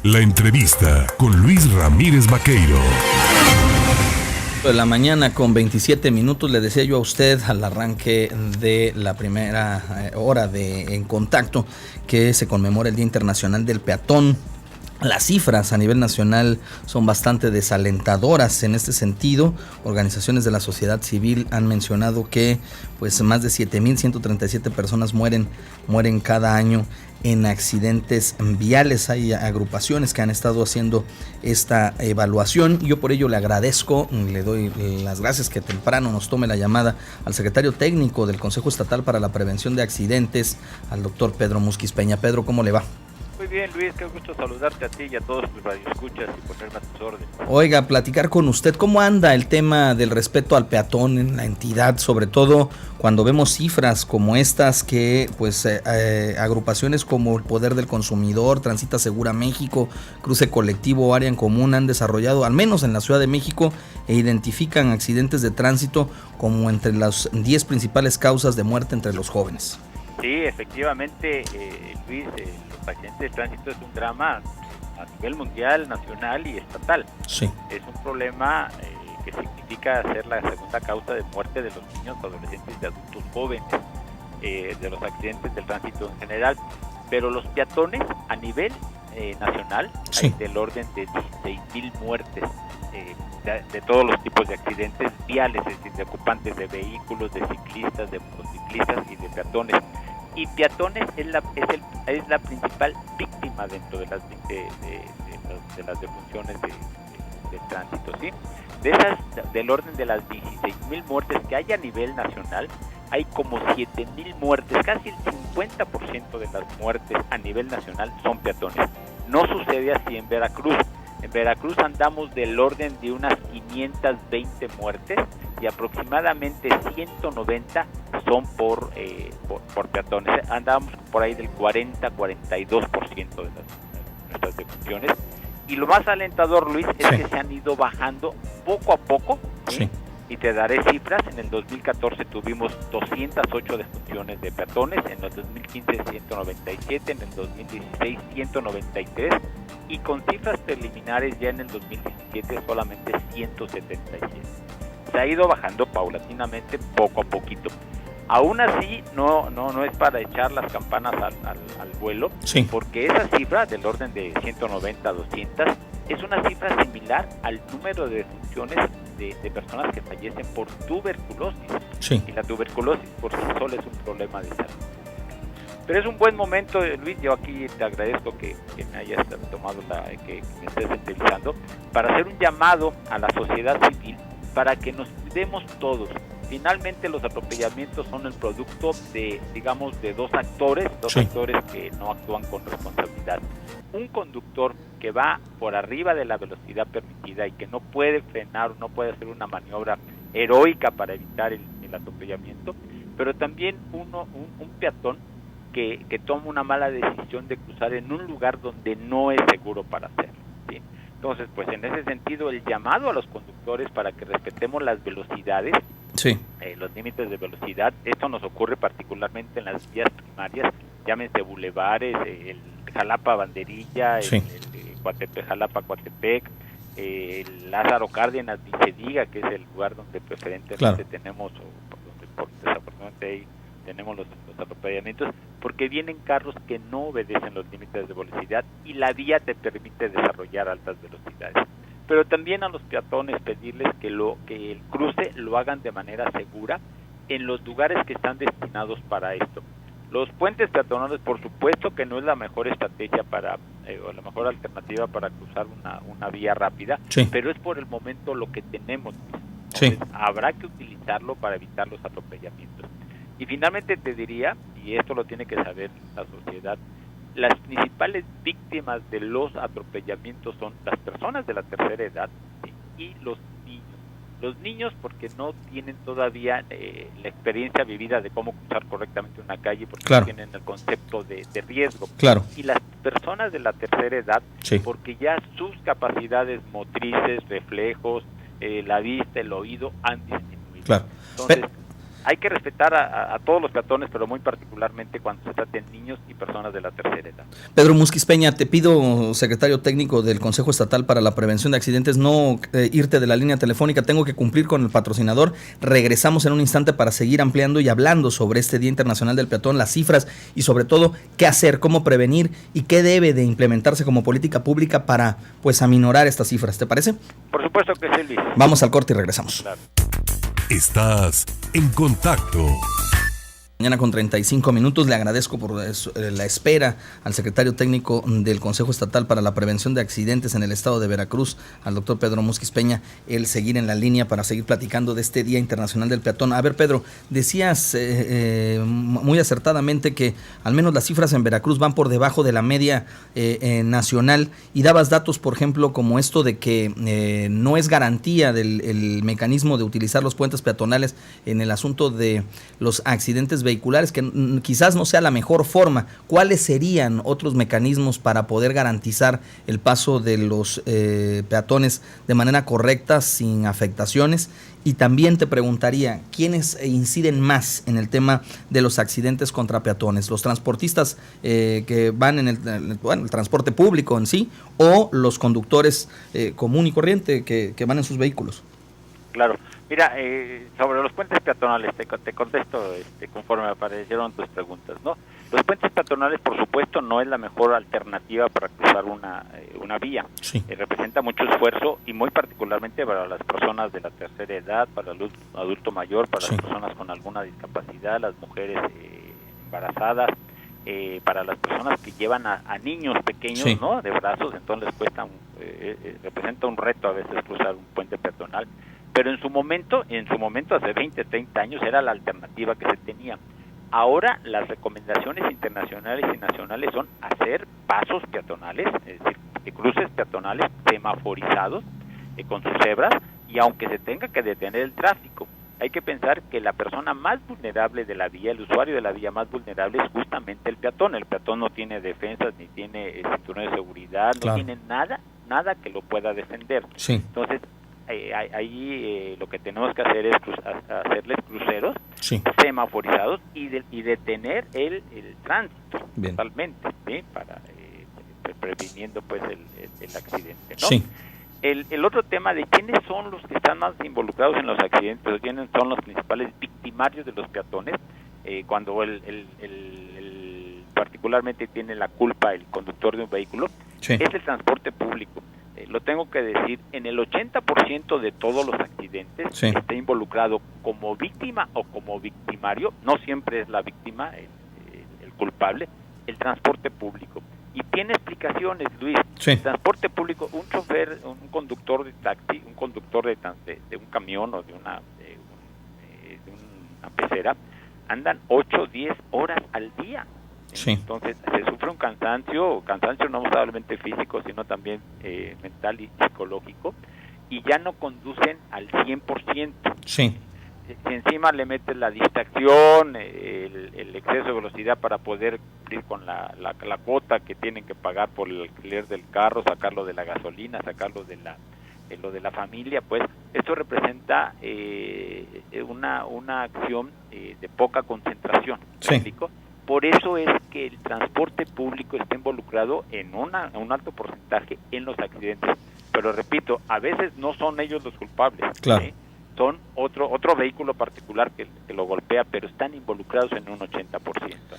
La entrevista con Luis Ramírez Vaqueiro. De la mañana con 27 minutos, le decía yo a usted al arranque de la primera hora de En Contacto que se conmemora el Día Internacional del Peatón. Las cifras a nivel nacional son bastante desalentadoras en este sentido. Organizaciones de la sociedad civil han mencionado que pues más de 7,137 personas mueren cada año en accidentes viales. Hay agrupaciones que han estado haciendo esta evaluación. Yo por ello le agradezco, le doy las gracias que temprano nos tome la llamada al secretario técnico del Consejo Estatal para la Prevención de Accidentes, al doctor Pedro Musquiz Peña. Pedro, ¿cómo le va? Muy bien, Luis, qué gusto saludarte a ti y a todos tus radioescuchas y ponerme a tus órdenes. Oiga, platicar con usted, ¿cómo anda el tema del respeto al peatón en la entidad? Sobre todo cuando vemos cifras como estas que pues agrupaciones como el Poder del Consumidor, Transita Segura México, Cruce Colectivo, Área en Común han desarrollado, al menos en la Ciudad de México, e identifican accidentes de tránsito como entre las 10 principales causas de muerte entre los jóvenes. Sí, efectivamente, Luis, los accidentes de tránsito es un drama a nivel mundial, nacional y estatal. Sí. Es un problema que significa ser la segunda causa de muerte de los niños, adolescentes y adultos jóvenes, de los accidentes del tránsito en general. Pero los peatones a nivel nacional, sí, hay del orden de 16,000 muertes de todos los tipos de accidentes viales, es decir, de ocupantes de vehículos, de ciclistas, de motociclistas y de peatones. Y peatones es la principal víctima dentro de las defunciones de tránsito, ¿sí? De esas, del orden de las 16,000 muertes que hay a nivel nacional, hay como 7,000 muertes, casi el 50% de las muertes a nivel nacional son peatones. No sucede así en Veracruz. En Veracruz andamos del orden de unas 520 muertes y aproximadamente 190 son por peatones. Andamos por ahí del 40-42% de nuestras defunciones. Y lo más alentador, Luis, es que se han ido bajando poco a poco. Sí. Y te daré cifras. En el 2014 tuvimos 208 defunciones de peatones, en el 2015 197, en el 2016 193 y con cifras preliminares ya en el 2017 solamente 177. Se ha ido bajando paulatinamente, poco a poquito. Aún así, no es para echar las campanas al vuelo, sí, porque esa cifra del orden de 190 a 200 es una cifra similar al número de defunciones de personas que fallecen por tuberculosis. Sí. Y la tuberculosis por sí sola es un problema de salud. Pero es un buen momento, Luis, yo aquí te agradezco que me hayas tomado que me estés entrevistando, para hacer un llamado a la sociedad civil para que nos cuidemos todos. Finalmente los atropellamientos son el producto de dos actores que no actúan con responsabilidad. Un conductor que va por arriba de la velocidad permitida y que no puede frenar, no puede hacer una maniobra heroica para evitar el atropellamiento, pero también un peatón que toma una mala decisión de cruzar en un lugar donde no es seguro para hacerlo, ¿sí? Entonces, pues en ese sentido, el llamado a los conductores para que respetemos las velocidades, sí, los límites de velocidad. Esto nos ocurre particularmente en las vías primarias, llámense bulevares, el Jalapa-Banderilla, sí, el Jalapa-Coatepec, el Lázaro Cárdenas, ni se diga, que es el lugar donde preferentemente tenemos, donde desafortunadamente ahí tenemos los atropellamientos, porque vienen carros que no obedecen los límites de velocidad y la vía te permite desarrollar altas velocidades. Pero también a los peatones pedirles que el cruce lo hagan de manera segura en los lugares que están destinados para esto. Los puentes peatonales, por supuesto que no es la mejor estrategia o la mejor alternativa para cruzar una vía rápida, sí, pero es por el momento lo que tenemos. Entonces, sí, habrá que utilizarlo para evitar los atropellamientos. Y finalmente te diría, y esto lo tiene que saber la sociedad, las principales víctimas de los atropellamientos son las personas de la tercera edad, ¿sí? Y los niños. Los niños porque no tienen todavía la experiencia vivida de cómo cruzar correctamente una calle, porque no tienen el concepto de riesgo. Claro. Y las personas de la tercera edad, sí, porque ya sus capacidades motrices, reflejos, la vista, el oído han disminuido. Claro. Entonces, hay que respetar a todos los peatones, pero muy particularmente cuando se trata de niños y personas de la tercera edad. Pedro Musquiz Peña, te pido, secretario técnico del Consejo Estatal para la Prevención de Accidentes, no irte de la línea telefónica, tengo que cumplir con el patrocinador. Regresamos en un instante para seguir ampliando y hablando sobre este Día Internacional del Peatón, las cifras y sobre todo qué hacer, cómo prevenir y qué debe de implementarse como política pública para pues aminorar estas cifras. ¿Te parece? Por supuesto que sí, Luis. Vamos al corte y regresamos. Claro. Estás en contacto. Mañana con 35 minutos, le agradezco por la espera al secretario técnico del Consejo Estatal para la Prevención de Accidentes en el estado de Veracruz, al doctor Pedro Musquiz Peña, el seguir en la línea para seguir platicando de este Día Internacional del Peatón. A ver, Pedro, decías muy acertadamente que al menos las cifras en Veracruz van por debajo de la media nacional y dabas datos, por ejemplo, como esto de que no es garantía del mecanismo de utilizar los puentes peatonales en el asunto de los accidentes vehiculares, que quizás no sea la mejor forma. ¿Cuáles serían otros mecanismos para poder garantizar el paso de los peatones de manera correcta, sin afectaciones? Y también te preguntaría, ¿quiénes inciden más en el tema de los accidentes contra peatones? ¿Los transportistas que van en el transporte público en sí, o los conductores común y corriente que van en sus vehículos? Claro. Mira, sobre los puentes peatonales, te contesto conforme me aparecieron tus preguntas, ¿no? Los puentes peatonales, por supuesto, no es la mejor alternativa para cruzar una vía. Sí. Representa mucho esfuerzo y muy particularmente para las personas de la tercera edad, para el adulto mayor, para las personas con alguna discapacidad, las mujeres embarazadas, para las personas que llevan a niños pequeños, ¿no? De brazos, entonces les cuesta, representa un reto a veces cruzar un puente peatonal. Pero en su momento, hace 20, 30 años, era la alternativa que se tenía. Ahora las recomendaciones internacionales y nacionales son hacer pasos peatonales, es decir, cruces peatonales semaforizados con sus cebras, y aunque se tenga que detener el tráfico, hay que pensar que la persona más vulnerable de la vía, el usuario de la vía más vulnerable es justamente el peatón. El peatón no tiene defensas, ni tiene cinturón de seguridad, no tiene nada que lo pueda defender. Sí. Entonces, ahí lo que tenemos que hacer es hacerles cruceros semaforizados y detener el tránsito totalmente, ¿sí? Para previniendo pues el accidente, ¿no? Sí. El otro tema de quiénes son los que están más involucrados en los accidentes, o quiénes son los principales victimarios de los peatones, cuando particularmente tiene la culpa el conductor de un vehículo, es el transporte público. Lo tengo que decir, en el 80% de todos los accidentes está involucrado como víctima o como victimario, no siempre es la víctima el culpable, el transporte público. Y tiene explicaciones, Luis. El transporte público, un chofer, un conductor de taxi, un conductor de un camión o de una pecera, andan 8 10 horas al día. Entonces se sufre un cansancio no solamente físico, sino también mental y psicológico, y ya no conducen al 100%. Si encima le metes la distracción, el exceso de velocidad para poder cumplir con la cuota que tienen que pagar por el alquiler del carro, sacarlo de la gasolina, sacarlo de lo de la familia, pues esto representa una acción de poca concentración. ¿Me explico? Por eso es que el transporte público está involucrado en un alto porcentaje en los accidentes. Pero repito, a veces no son ellos los culpables. Claro. Son otro vehículo particular que lo golpea, pero están involucrados en un 80%,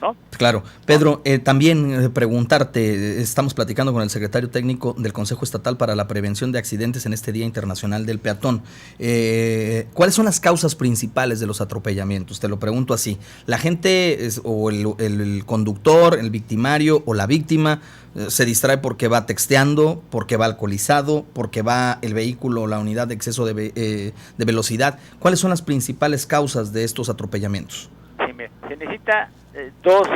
¿no? Claro. Pedro, también preguntarte, estamos platicando con el secretario técnico del Consejo Estatal para la Prevención de Accidentes en este Día Internacional del Peatón. ¿Cuáles son las causas principales de los atropellamientos? Te lo pregunto así. ¿La gente o el conductor, el victimario o la víctima se distrae porque va texteando, porque va alcoholizado, porque va el vehículo o la unidad de exceso de velocidad? ¿Cuáles son las principales causas de estos atropellamientos? Se necesita dos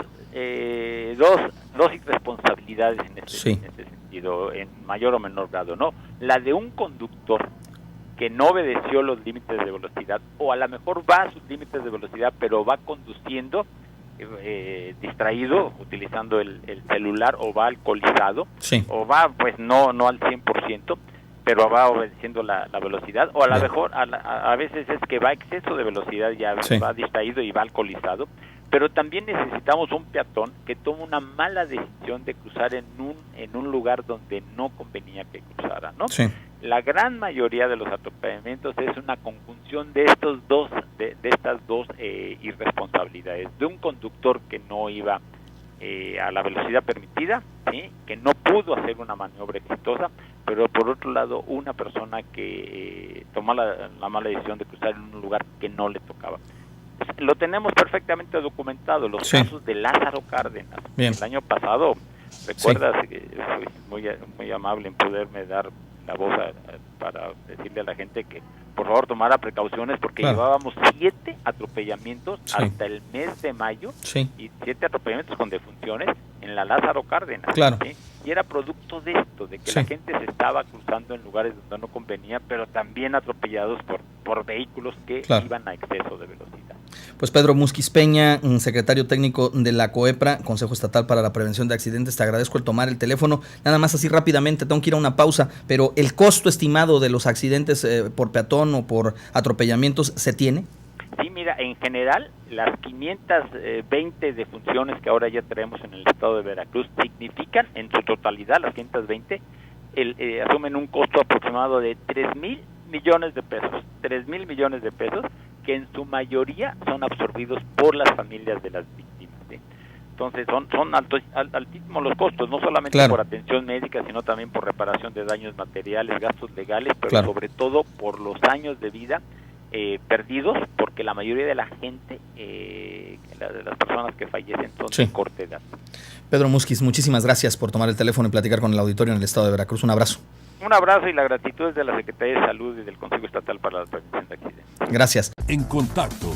irresponsabilidades en este sentido, en mayor o menor grado, ¿no? La de un conductor que no obedeció los límites de velocidad, o a lo mejor va a sus límites de velocidad, pero va conduciendo distraído, utilizando el celular, o va alcoholizado, o va pues no al 100%, pero va obedeciendo la velocidad, o a lo mejor a veces es que va a exceso de velocidad, ya va distraído y va alcoholizado, pero también necesitamos un peatón que tome una mala decisión de cruzar en un lugar donde no convenía que cruzara, ¿no? Sí. La gran mayoría de los atropellamientos es una conjunción de estas dos irresponsabilidades, de un conductor que no iba a la velocidad permitida, ¿sí?, que no pudo hacer una maniobra exitosa, pero por otro lado una persona que tomó la mala decisión de cruzar en un lugar que no le tocaba. Lo tenemos perfectamente documentado, los casos de Lázaro Cárdenas. Bien. El año pasado, recuerdas, que fui muy amable en poderme dar la voz para decirle a la gente que por favor tomara precauciones, porque llevábamos 7 atropellamientos hasta el mes de mayo, y 7 atropellamientos con defunciones en la Lázaro Cárdenas, ¿sí? Y era producto de esto, de que la gente se estaba cruzando en lugares donde no convenía, pero también atropellados por vehículos que iban a exceso de velocidad. Pues Pedro Musquiz Peña, secretario técnico de la COEPRA, Consejo Estatal para la Prevención de Accidentes, te agradezco el tomar el teléfono. Nada más así rápidamente, tengo que ir a una pausa, pero ¿el costo estimado de los accidentes por peatón o por atropellamientos se tiene? Sí, mira, en general, las 520 defunciones que ahora ya tenemos en el estado de Veracruz significan, en su totalidad, las 520, asumen un costo aproximado de 3,000 millones de pesos. 3,000 millones de pesos, que en su mayoría son absorbidos por las familias de las víctimas, ¿sí? Entonces son altísimos los costos, no solamente por atención médica, sino también por reparación de daños materiales, gastos legales, pero sobre todo por los años de vida perdidos, porque la mayoría de la gente, de las personas que fallecen, son de corta edad. Pedro Musquiz, muchísimas gracias por tomar el teléfono y platicar con el auditorio en el estado de Veracruz. Un abrazo. Un abrazo, y la gratitud es de la Secretaría de Salud y del Consejo Estatal para la Prevención de Accidentes. Gracias. En Contacto,